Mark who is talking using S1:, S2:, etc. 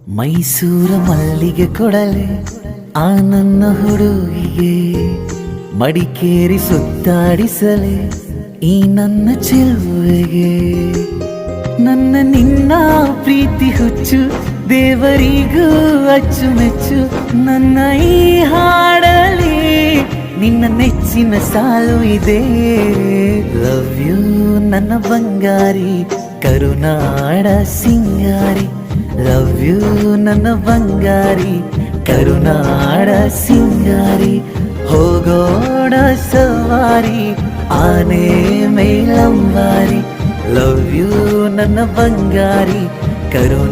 S1: ಮೈಸೂರ ಮಲ್ಲಿಗೆ ಕೊಡಲೆ ಆ ನನ್ನ ಹುಡುಗಿಗೆ, ಮಡಿಕೇರಿ ಸುತ್ತಾಡಿಸಲೆ ಈ ನನ್ನ ಚೆಲುವೆಗೆ. ನನ್ನ ನಿನ್ನ ಪ್ರೀತಿ ಹುಚ್ಚು ದೇವರಿಗೂ ಅಚ್ಚುಮೆಚ್ಚು. ನನ್ನ ಈ ಹಾಡಲಿ ನಿನ್ನ ನೆಚ್ಚಿನ ಸಾಲು ಇದೆ. ಲವ್ ಯು ನನ್ನ ಬಂಗಾರಿ ಕರುನಾಡ ಸಿಂಗಾರಿ. ಲವ್ ಯು ನನ್ನ ಬಂಗಾರಿ ಕರುನಾಡ ಸಿಂಗಾರಿ. ಹೋಗೋಣ ಸವಾರಿ ಆನೆ ಮೇಲಂಬಾರಿ. ಲವ್ ಯು ನನ್ನ ಬಂಗಾರಿ ಕರುನಾಡ